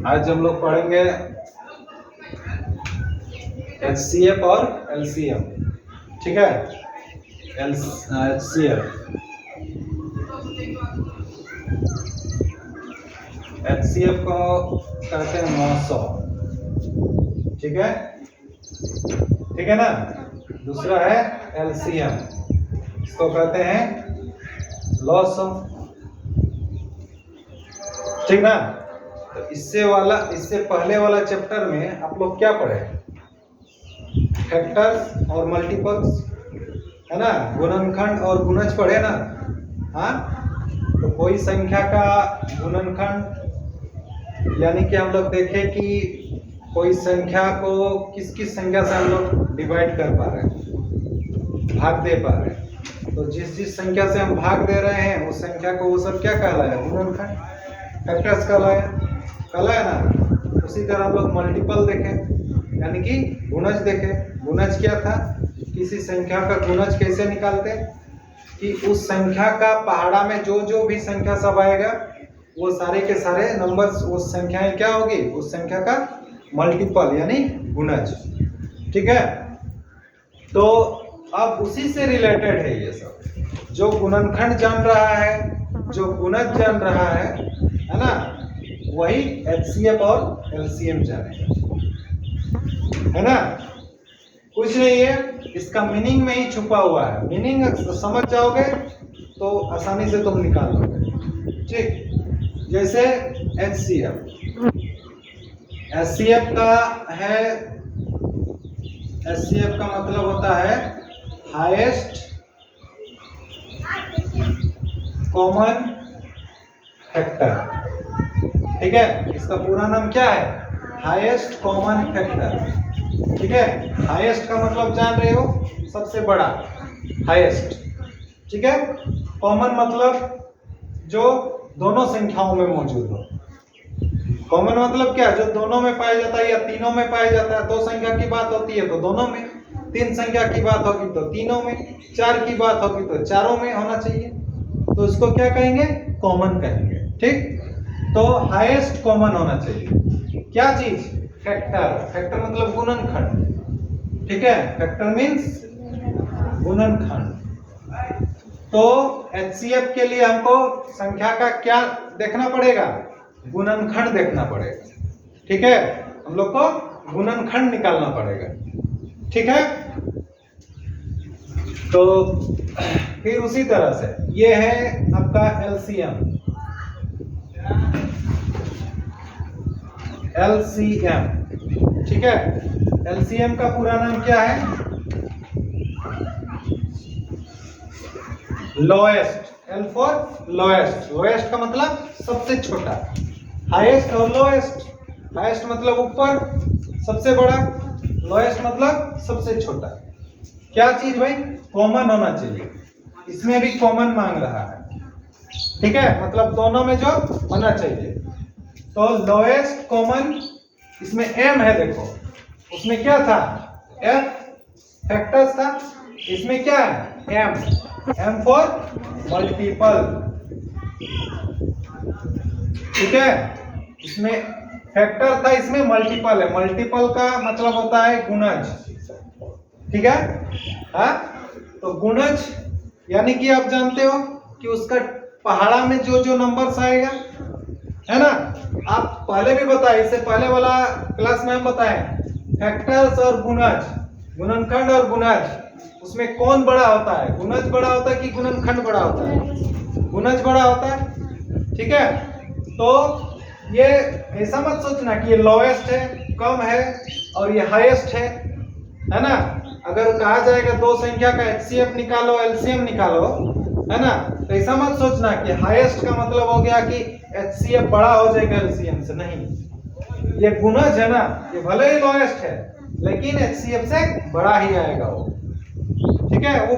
आज हम लोग पढ़ेंगे HCF और LCM। ठीक है, HCF को कहते हैं 900। ठीक है ना। दूसरा है LCM, इसको कहते हैं लॉस ऑफ। ठीक ना। तो इससे पहले वाला चैप्टर में आप लोग क्या पढ़े? फैक्टर्स और मल्टीपल्स, है ना, गुणनखंड और गुणज पढ़े ना। हाँ, तो कोई संख्या का गुणनखंड यानी कि हम लोग देखें कि कोई संख्या को किस किस संख्या से हम लोग डिवाइड कर पा रहे हैं, भाग दे पा रहे हैं। तो जिस संख्या से हम भाग दे रहे हैं उस संख्या को वो सब क्या कहलाया? गुणनखंड, फैक्टर्स कहलाया ना। उसी तरह हम लोग मल्टीपल देखें यानी कि गुणज देखें। गुणज क्या था? किसी संख्या का गुणज कैसे निकालते? कि उस संख्या का पहाड़ा में जो भी संख्या सब आएगा वो सारे के सारे नंबर्स, उस संख्याएं क्या होगी? उस संख्या का मल्टीपल यानी गुणज। ठीक है। तो अब उसी से रिलेटेड है ये सब। जो गुणनखंड जान रहा है, जो गुणज जान रहा है ना, वही HCF और LCM जानेगा, है ना। कुछ नहीं है, इसका मीनिंग में ही छुपा हुआ है। मीनिंग समझ जाओगे तो आसानी से तुम निकाल लोगे। ठीक, जैसे HCF का मतलब होता है हाईएस्ट कॉमन फैक्टर। ठीक है, इसका पूरा नाम क्या है? Highest common factor. ठीक है, हाईएस्ट का मतलब जान रहे हो? सबसे बड़ा, हाईएस्ट। ठीक है, कॉमन मतलब जो दोनों संख्याओं में मौजूद हो। कॉमन मतलब क्या? जो दोनों में पाया जाता है या तीनों में पाया जाता है। दो संख्या की बात होती है तो दोनों में, तीन संख्या की बात होगी तो तीनों में, चार की बात होगी तो चारों में होना चाहिए। तो इसको क्या कहेंगे? कॉमन कहेंगे। ठीक, तो हाईएस्ट कॉमन होना चाहिए। क्या चीज? फैक्टर। फैक्टर मतलब गुणनखंड। ठीक है, फैक्टर मीन्स गुणनखंड। तो HCF के लिए हमको संख्या का क्या देखना पड़ेगा? गुणनखंड देखना पड़ेगा। ठीक है, हम लोग को गुणनखंड निकालना पड़ेगा। ठीक है, तो फिर उसी तरह से ये है आपका LCM। ठीक है, LCM का पूरा नाम क्या है? Lowest. L for lowest. Lowest का मतलब सबसे छोटा। हाईएस्ट और लोएस्ट, हाईएस्ट मतलब ऊपर, सबसे बड़ा, लोएस्ट मतलब सबसे छोटा। क्या चीज भाई? कॉमन होना चाहिए। इसमें भी कॉमन मांग रहा है। ठीक है, मतलब दोनों में जो होना चाहिए। तो लोएस्ट कॉमन, इसमें M है, देखो उसमें क्या था? F फैक्टर्स था। इसमें क्या है? M for multiple. ठीक है, इसमें फैक्टर था, इसमें मल्टीपल है। मल्टीपल का मतलब होता है गुणज। ठीक है, हाँ, तो गुणज यानी कि आप जानते हो कि उसका पहाड़ा में जो नंबर्स आएगा, है ना। आप पहले भी बताए, इससे पहले वाला क्लास में हम बताए फैक्टर्स और गुणज, गुणनखंड और गुणज, उसमें कौन बड़ा होता है? गुणज बड़ा होता है कि गुणनखंड बड़ा होता है? गुणज बड़ा होता है। ठीक है, तो ये ऐसा मत सोचना कि ये लोएस्ट है, कम है, और ये हाईएस्ट है ना। अगर कहा जाएगा दो संख्या का HCF निकालो, LCM निकालो, है ना, तो ऐसा मत सोचना कि हाईएस्ट का मतलब हो गया कि HCF बड़ा हो जाएगा LCM से। नहीं, ये गुणज है ना, ये भले ही लोएस्ट है लेकिन HCF से बड़ा ही आएगा वो। ठीक है, वो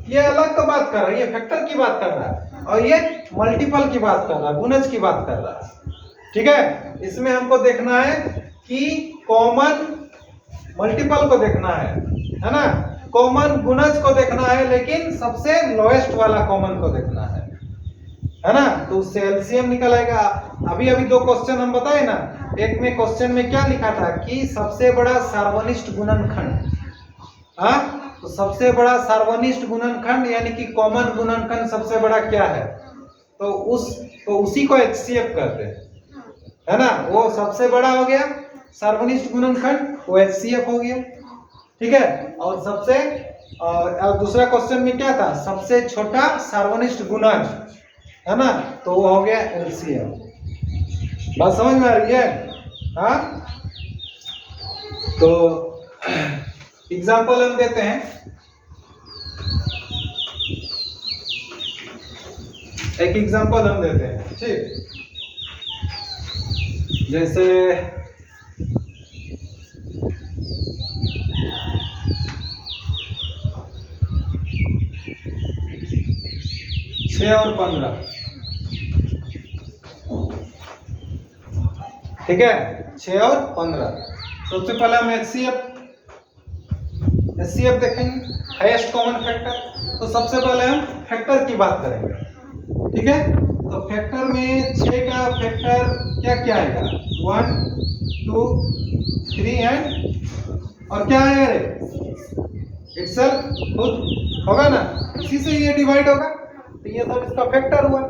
ये अलग का बात कर रहा है, ये फैक्टर की बात कर रहा है, और ये मल्टीपल की बात कर रहा है, गुणज की बात कर रहा है। ठीक है, इसमें हमको देखना है कि कॉमन मल्टीपल को देखना है ना, कॉमन गुणज को देखना है, लेकिन सबसे लोएस्ट वाला कॉमन को देखना है। है ना, तो उससे एलसीएम निकल आएगा। अभी अभी दो क्वेश्चन हम बताए ना, एक में क्वेश्चन में क्या लिखा था कि सबसे बड़ा सार्वनिष्ठ गुणनखंड, हाँ, तो सबसे बड़ा सार्वनिष्ठ गुणनखंड यानी कि कॉमन गुणनखंड सबसे बड़ा क्या है, तो उसी को एचसीएफ कहते हैं, है ना। वो सबसे बड़ा हो गया सार्वनिष्ठ गुणनखंड, वो एचसीएफ हो गया, ठीक है। और सबसे दूसरा क्वेश्चन में क्या था, सबसे छोटा सार्वनिष्ठ गुणज, है ना, तो वो हो गया एलसीएम। बात समझ में आ रही है, हाँ। तो एग्जाम्पल हम देते हैं, एक एग्जाम्पल हम देते हैं, ठीक। जैसे 6 और 15, ठीक है, 6 और 15। सबसे पहले हम एचसीएफ देखेंगे, हाईएस्ट कॉमन फैक्टर। तो सबसे पहले हम फैक्टर की बात करेंगे, ठीक है। तो फैक्टर में 6 का फैक्टर क्या क्या आएगा, 1 2 3 एंड और क्या आएगा रे, इटसेल्फ, खुद होगा ना, इसी से ये डिवाइड होगा, तो ये सब इसका फैक्टर हुआ।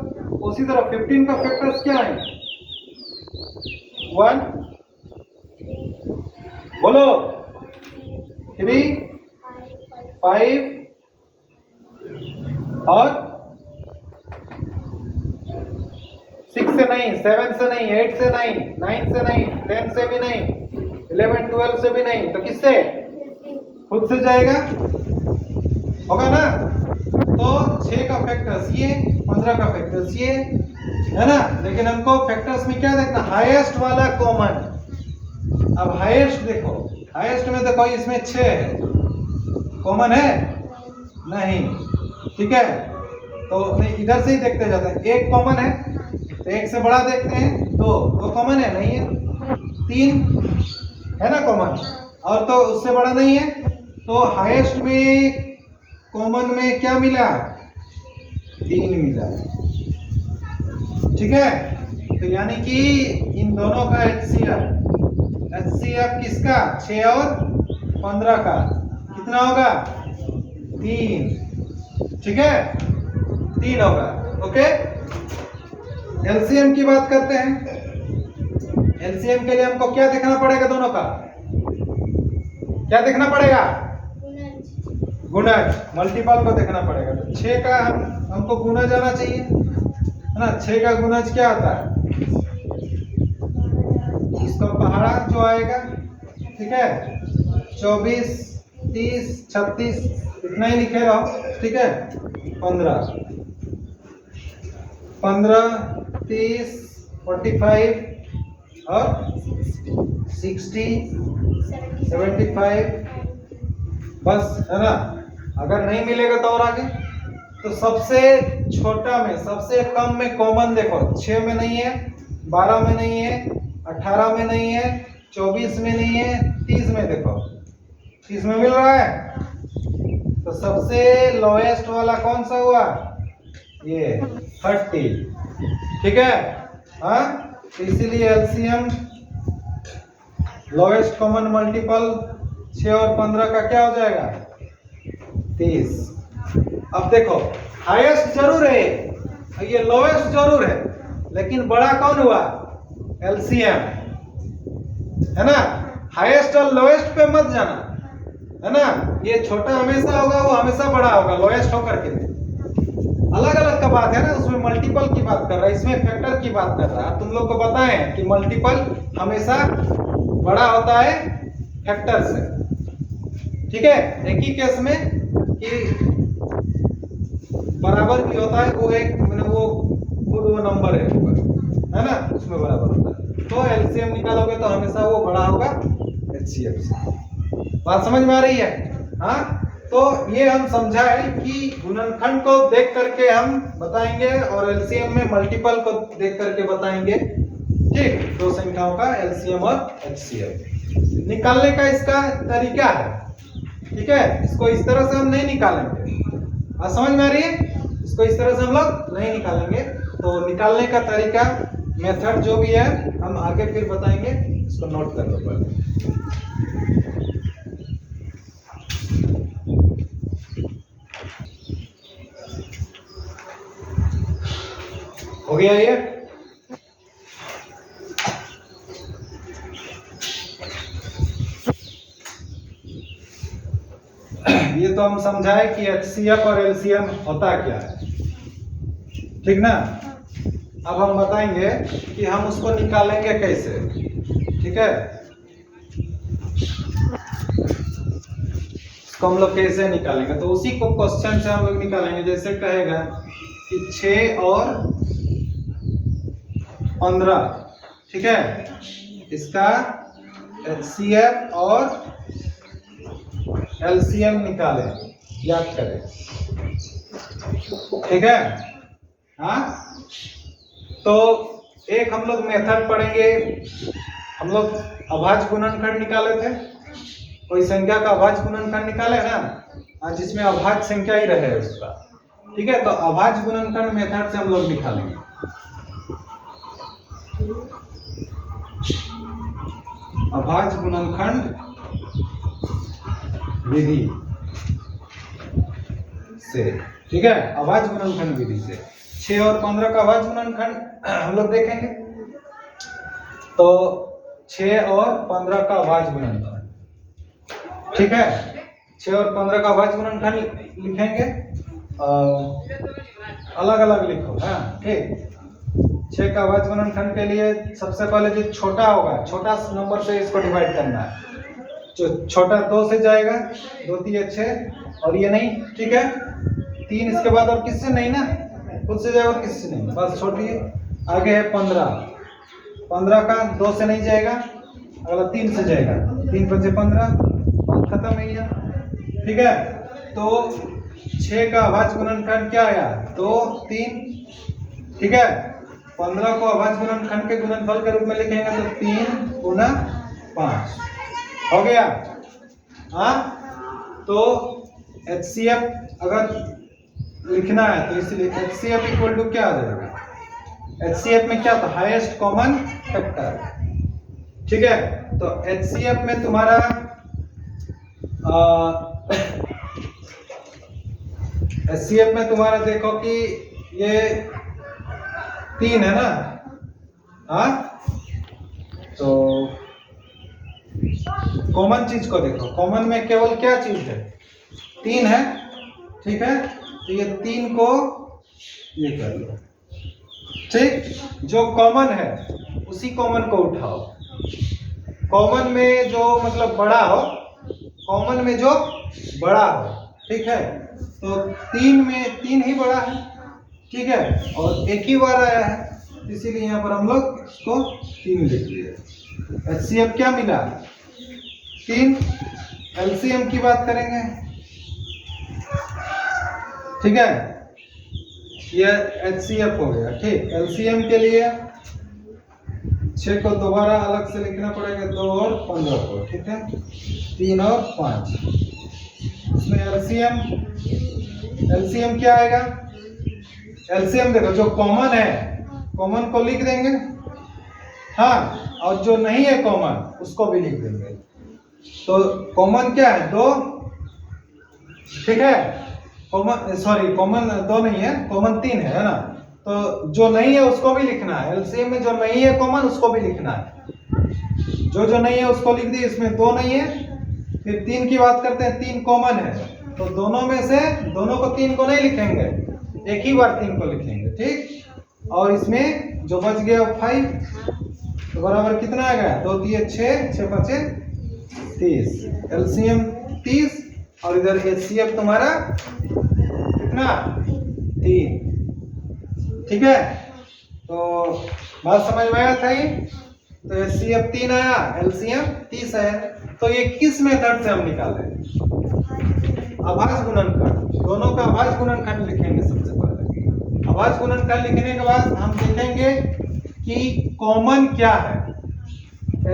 उसी तरह 15 का फैक्टर्स क्या है, 1 बोलो, 3 5 और 6 से नहीं, 7 से नहीं, 8 से नहीं, 9 से नहीं, 10 से भी नहीं, 11 12 से भी नहीं, तो किससे, खुद से जाएगा, होगा ना। तो 6 का फैक्टर्स ये, 15 का फैक्टर्स ये, है ना। लेकिन हमको फैक्टर्स में क्या देखना, हाईएस्ट वाला कॉमन। अब हाईएस्ट देखो, हाईएस्ट में देखो इसमें 6 है, कॉमन है नहीं, ठीक है। तो इधर से ही देखते जाते हैं, एक कॉमन है तो एक से बड़ा देखते हैं, दो कॉमन है नहीं है, 3 है ना कॉमन, और तो उससे बड़ा नहीं है। तो हाईएस्ट में कॉमन में क्या मिला, 3 मिला, ठीक है। तो यानी कि इन दोनों का एचसीएफ किसका, 6 और 15 का कितना होगा, 3, ठीक है, 3 होगा, ओके। एलसीएम की बात करते हैं। एलसीएम के लिए हमको क्या देखना पड़ेगा, दोनों का क्या देखना पड़ेगा, गुणज, मल्टीपल को देखना पड़ेगा। तो 6 का हमको गुणज आना चाहिए, है ना। 6 का गुणज क्या आता है, इसका पहाड़ा जो आएगा, ठीक है, 24 30 36 इतना ही लिखे रहो, ठीक है। 15 30 45 और 60 75, बस, है ना। अगर नहीं मिलेगा तो और आगे। तो सबसे छोटा में, सबसे कम में कॉमन देखो, 6 में नहीं है, 12 में नहीं है, 18 में नहीं है, 24 में नहीं है, 30 में देखो, 30 में मिल रहा है। तो सबसे लोएस्ट वाला कौन सा हुआ, ये 30, ठीक है, हाँ। तो इसीलिए एलसीएम, लोएस्ट कॉमन मल्टीपल 6 और 15 का क्या हो जाएगा, 30। अब देखो, हाईएस्ट जरूर है, ये लोएस्ट जरूर है, लेकिन बड़ा कौन हुआ, एलसीएम, है ना। हाईएस्ट और लोएस्ट पे मत जाना, है ना। ये छोटा हमेशा होगा, वो हमेशा बड़ा होगा, लोएस्ट होकर के अलग अलग का बात है ना। उसमें मल्टीपल की बात कर रहा है, इसमें फैक्टर की बात कर रहा है। तुम लोग को बताएं कि मल्टीपल हमेशा बड़ा होता है फैक्टर से, ठीक है। एक ही केस में कि बराबर भी होता है, वो एक मैंने वो खुद वो नंबर है ना, उसमें बराबर होता है। तो एलसीएम निकालोगे तो हमेशा वो बड़ा होगा एचसीएफ से। बात समझ में आ रही है, हाँ। तो ये हम समझाए कि गुणनखंड को देख करके हम बताएंगे और एलसीएम में मल्टीपल को देख करके बताएंगे, ठीक। दो संख्याओं का एलसीएम और एचसीएफ निकालने का इसका तरीका है, ठीक है। इसको इस तरह से हम नहीं निकालेंगे। समझ में आ रही है, इसको इस तरह से हम लोग नहीं निकालेंगे। तो निकालने का तरीका, मेथड जो भी है हम आगे फिर बताएंगे, इसको नोट कर लो पहले। हो गया ये तो हम समझाए कि HCF और LCM होता क्या है, ठीक ना। अब हम बताएंगे कि हम उसको निकालेंगे कैसे, ठीक है। इसको हम लोग कैसे निकालेंगे, तो उसी को क्वेश्चन से हम लोग निकालेंगे। जैसे कहेगा कि 6 और 15, ठीक है, इसका HCF और LCM निकालें, याद करें, ठीक है। हाँ, तो एक हम लोग मेथड पढ़ेंगे। हम लोग अभाज्य गुणनखंड निकाले थे, कोई संख्या का अभाज्य गुणनखंड निकाले ना, जिसमें अभाज्य संख्या ही रहे उसका, ठीक है। तो अभाज्य गुणनखंड मेथड से हम लोग निकालेंगे। अभाज्य गुणनखंड विधि से, ठीक है, अभाज्य गुणनखंड विधि से 6 और 15 का अभाज्य गुणनखंड हम लोग देखेंगे। तो 6 और 15 का अभाज्य गुणनखंड, ठीक है, 6 और 15 का अभाज्य गुणनखंड लिखेंगे, अलग अलग लिखो, हाँ, ठीक। 6 का अभाज्य गुणनखंड के लिए सबसे पहले जो छोटा होगा, छोटा नंबर से इसको डिवाइड करना है। जो छोटा 2 से जाएगा, 2 3 6, और ये नहीं, ठीक है, 3 इसके बाद और किससे नहीं ना, खुद से जाएगा और किससे नहीं, बस छोड़िए। आगे है 15, 15 का 2 से नहीं जाएगा, अगला 3 से जाएगा, 3 5 15, खत्म है ये, ठीक है। तो 6 का अभाज्य गुणनखंड क्या आया, 2 3, ठीक है। 15 को अभाज्य गुणनखंड के गुणनफल के रूप में लिखेंगे तो 3 गुना 5 हो गया। हाँ, तो HCF अगर लिखना है तो इसलिए HCF इक्वल टू क्या आ जाएगा, HCF में क्या था, हाईएस्ट कॉमन फैक्टर, ठीक है। तो HCF में तुम्हारा HCF में तुम्हारा देखो कि ये 3 है ना, हाँ, तो कॉमन चीज को देखो, कॉमन में केवल क्या चीज है, 3 है, ठीक है। तो ये 3 को ये कर लो, ठीक। जो कॉमन है उसी कॉमन को उठाओ, कॉमन में जो मतलब बड़ा हो, कॉमन में जो बड़ा हो, ठीक है। तो 3 में 3 ही बड़ा है, ठीक है, और एक ही बार आया है, इसीलिए यहाँ पर हम लोग इसको 3 लिख दिए। HCF क्या मिला, 3। LCM की बात करेंगे, ठीक है, ये HCF हो गया, ठीक। LCM के लिए 6 को दोबारा अलग से लिखना पड़ेगा, 2 और 15 को, ठीक है, 3 और 5। इसमें LCM क्या आएगा, LCM देखो, जो कॉमन है कॉमन को लिख देंगे, हाँ, और जो नहीं है कॉमन उसको भी लिख देंगे। तो कॉमन क्या है, 2, ठीक है, कॉमन, सॉरी, कॉमन 2 नहीं है, कॉमन 3 है ना। तो जो नहीं है उसको भी लिखना है, LCM में जो नहीं है कॉमन उसको भी लिखना है, जो नहीं है उसको लिख दिए। इसमें 2 नहीं है, फिर 3 की बात करते हैं, 3 कॉमन है, तो दोनों में से दोनों को 3 को नहीं लिखेंगे, एक ही बार 3 को लिखेंगे, ठीक। और इसमें जो बच गया 5, तो बराबर कितना आ गया, 2 3 6, 6 5 30, LCM 30, और इधर HCF तुम्हारा कितना, 3, ठीक है। तो बात समझ में आया था ये। तो HCF 3 आया, LCM 30 है। तो ये किस मेथड से हम निकाले, अभाज्य गुणनखंड, दोनों का अभाज्य गुणनखंड लिखेंगे सबसे पहले। अभाज्य गुणनखंड लिखने के बाद हम देखेंगे कि कॉमन क्या है।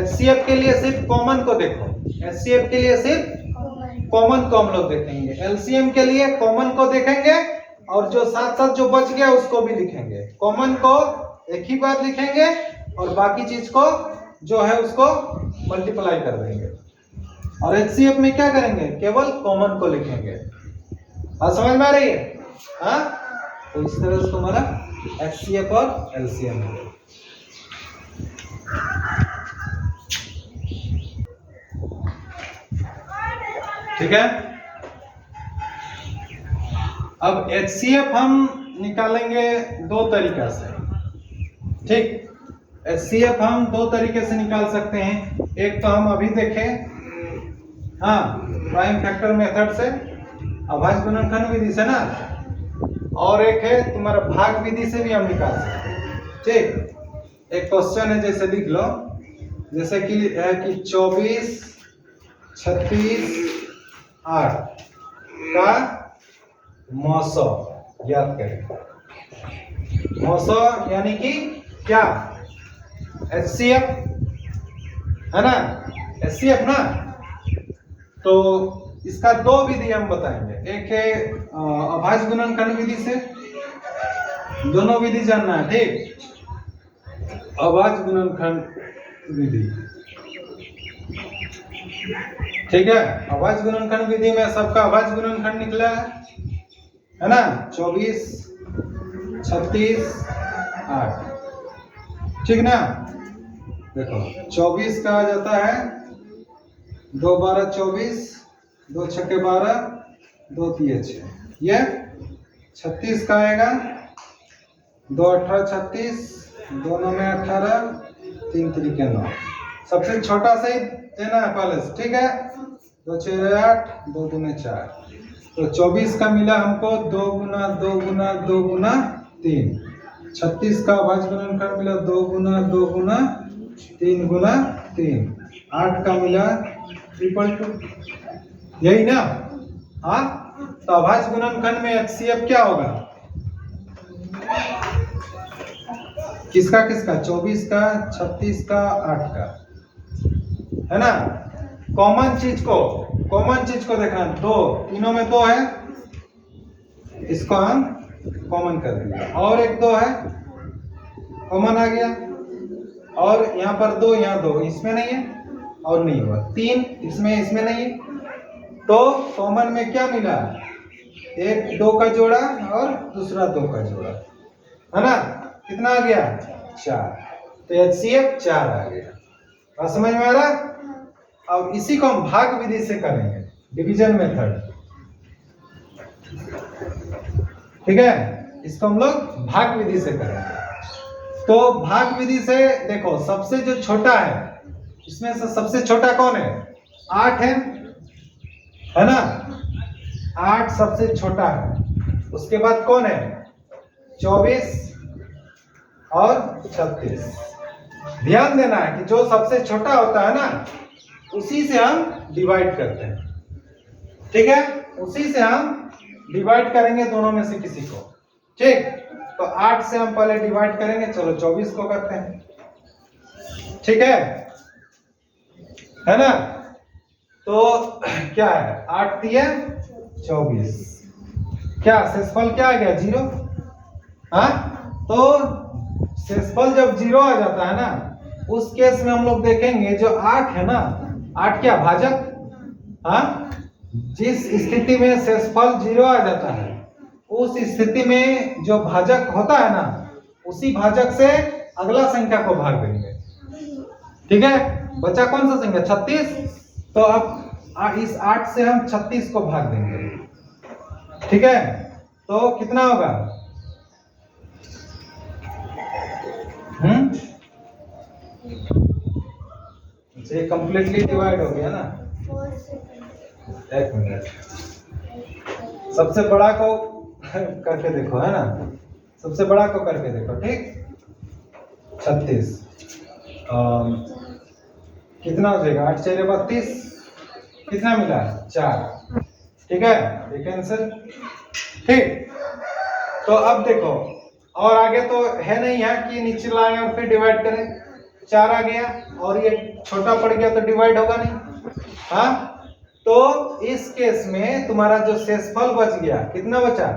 HCF के लिए सिर्फ कॉमन को देखो, HCF के लिए सिर्फ कॉमन को हम लोग देखेंगे। LCM के लिए कॉमन को देखेंगे और जो साथ साथ जो बच गया उसको भी लिखेंगे। कॉमन को एक ही बार लिखेंगे और बाकी चीज को जो है उसको मल्टीप्लाई कर देंगे। और एचसीएफ में क्या करेंगे, केवल कॉमन को लिखेंगे। बात समझ में आ रही है? हाँ, तो इस तरह से तुम्हारा एचसीएफ और एलसीएम है। ठीक है। अब एचसीएफ हम निकालेंगे दो तरीका से। ठीक, एचसीएफ हम दो तरीके से निकाल सकते हैं। एक तो हम अभी देखें, हाँ, प्राइम फैक्टर मेथड से, अभाज्य गुणनखंड विधि से ना, और एक है तुम्हारा भाग विधि से भी हम निकाल सकते हैं। ठीक, एक क्वेश्चन है, जैसे लिख लो, जैसे कि है कि 24, 36, 8 का मौसो याद करें। मौसो यानी कि क्या, एचसीएफ है ना, एचसीएफ ना। तो इसका दो विधि हम बताएंगे, एक है अभाज्य गुणनखंड विधि से, दोनों विधि जानना है। ठीक, अभाज्य गुणनखंड विधि, ठीक है। अभाज्य गुणनखंड विधि में सबका अभाज्य गुणनखंड निकला है ना, 24, 36, 8। ठीक ना। देखो 24 का आ जाता है 2 12 24, 2 6 12, 2 3 6। ये 36 का आएगा 2 18 36, 2 9 18, 3 3 9। सबसे छोटा से ही देना है पहले से। ठीक है, 2 6 8, 2 2 4। तो 24 का मिला हमको 2 गुना 2 गुना 2 गुना 3। 36 का अभाज्य गुणनखंड मिला 2 गुना 2 गुना 3 गुना 3। 8 का मिला 3.2, यही ना। हाँ, तो अभाज्य गुणनखंड में एचसीएफ क्या होगा, किसका किसका, 24 का, 36 का, 8 का, है ना। कॉमन चीज को देखना, दो, तीनों में 2 है, इसको हम कॉमन कर दिया, और एक 2 है, कॉमन आ गया, और यहाँ पर 2, यहाँ 2, इसमें नहीं है और नहीं हुआ, 3 इसमें नहीं है। तो कॉमन में क्या मिला, एक 2 का जोड़ा और दूसरा 2 का जोड़ा, है ना। कितना आ गया, 4। तो एचसीएफ 4 आ गया। बात समझ में आ रहा। अब इसी को हम भाग विधि से करेंगे, डिवीजन मेथड। ठीक है, इसको हम लोग भाग विधि से करेंगे। तो भाग विधि से देखो, सबसे जो छोटा है इसमें से सबसे छोटा कौन है, 8 है ना। 8 सबसे छोटा है। उसके बाद कौन है, 24 और 36। ध्यान देना है कि जो सबसे छोटा होता है ना, उसी से हम डिवाइड करते हैं। ठीक है, उसी से हम डिवाइड करेंगे दोनों में से किसी को। ठीक, तो 8 से हम पहले डिवाइड करेंगे। चलो 24 को करते हैं। ठीक है ना। तो क्या है, 8 दिया 24, क्या शेषफल क्या आ गया, 0। हाँ, तो शेषफल जब 0 आ जाता है ना, उस केस में हम लोग देखेंगे जो 8 है ना, 8 क्या भाजक। हाँ, जिस स्थिति में शेषफल 0 आ जाता है, उस स्थिति में जो भाजक होता है ना, उसी भाजक से अगला संख्या को भाग देंगे। ठीक है, बचा कौन सा संख्या, 36। तो अब इस 8 से हम 36 को भाग देंगे। ठीक है, तो कितना होगा, ये कंप्लीटली डिवाइड हो गया ना। 1 मिनट, सबसे बड़ा को करके देखो, है ना, सबसे बड़ा को करके देखो। ठीक, 36 कितना हो जाएगा, 8 4 32, कितना मिला, 4। ठीक है, देखिए आंसर। ठीक, तो अब देखो, और आगे तो है नहीं है कि नीचे लाएं और फिर डिवाइड करें। 4 आ गया और ये छोटा पड़ गया तो डिवाइड होगा नहीं। हाँ, तो इस केस में तुम्हारा जो शेषफल बच गया कितना बचा?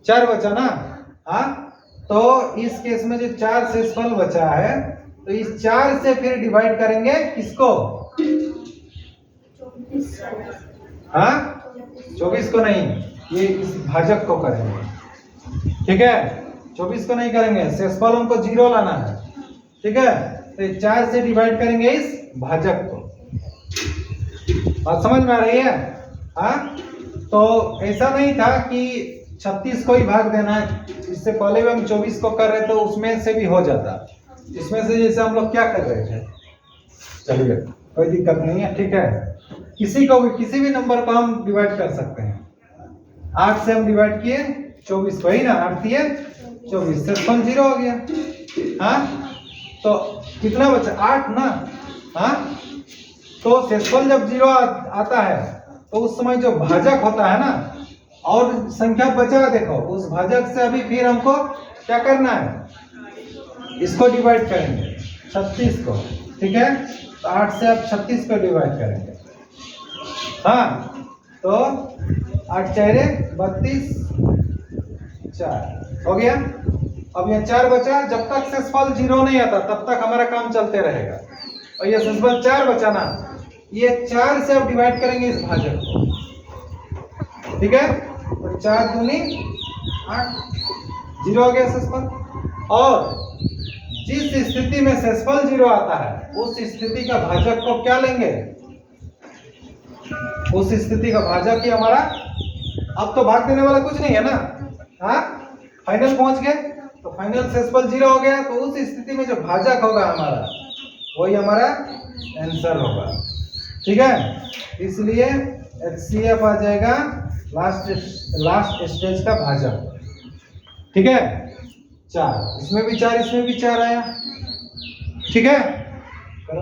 4 बचा ना। हाँ, तो इस केस में जो 4 शेषफल बचा है, तो इस 4 से फिर डिवाइड करेंगे किसको? हाँ, 24 को नहीं, ये इस भाजक को करेंगे। ठीक है, 24 को नहीं करेंगे, शेषफल हमको 0 लाना है। ठीक है, तो 4 से डिवाइड करेंगे इस भाजक को। बात समझ में आ रही है? हाँ, तो ऐसा नहीं था कि 36 को ही भाग देना है, इससे पहले भी हम 24 को कर रहे तो उसमें से भी हो जाता। इसमें से जैसे हम लोग क्या कर रहे थे, चलिए कोई दिक्कत नहीं है। ठीक है, किसी भी नंबर को हम डिवाइड कर सकते हैं। 8 से हम डिवाइड किए 24 को, ही ना, 8 दिए 24, शेषफल 0 हो गया। हाँ, तो कितना बचा? 8 ना। हाँ, तो शेषफल जब 0 आता है तो उस समय जो भाजक होता है ना, और संख्या बचा, देखो उस भाजक से अभी फिर हमको क्या करना है, इसको डिवाइड करेंगे 36 को। ठीक है, तो 8 से आप 36 को डिवाइड करेंगे। हाँ, तो 8 चारे 32, 4 हो गया। अब ये 4 बचा, जब तक शेषफल 0 नहीं आता तब तक हमारा काम चलते रहेगा। और ये शेषफल 4 बचा ना, ये 4 से अब डिवाइड करेंगे इस भाजक को। ठीक है, तो 4 दूनी 8, 0 हो गया शेषफल। और जिस स्थिति में शेषफल 0 आता है उस स्थिति का भाजक को क्या लेंगे? उस स्थिति का भाजक ही हमारा, अब तो भाग देने वाला कुछ नहीं है ना। हाँ, फाइनल पहुंच गए, तो फाइनल शेषफल 0 हो गया, तो उस स्थिति में जो भाजक होगा हमारा, वही हमारा आंसर होगा। ठीक है, इसलिए HCF आ जाएगा लास्ट स्टेज का भाजक। ठीक है, 4, इसमें भी 4, इसमें भी 4 आया। ठीक है, करो।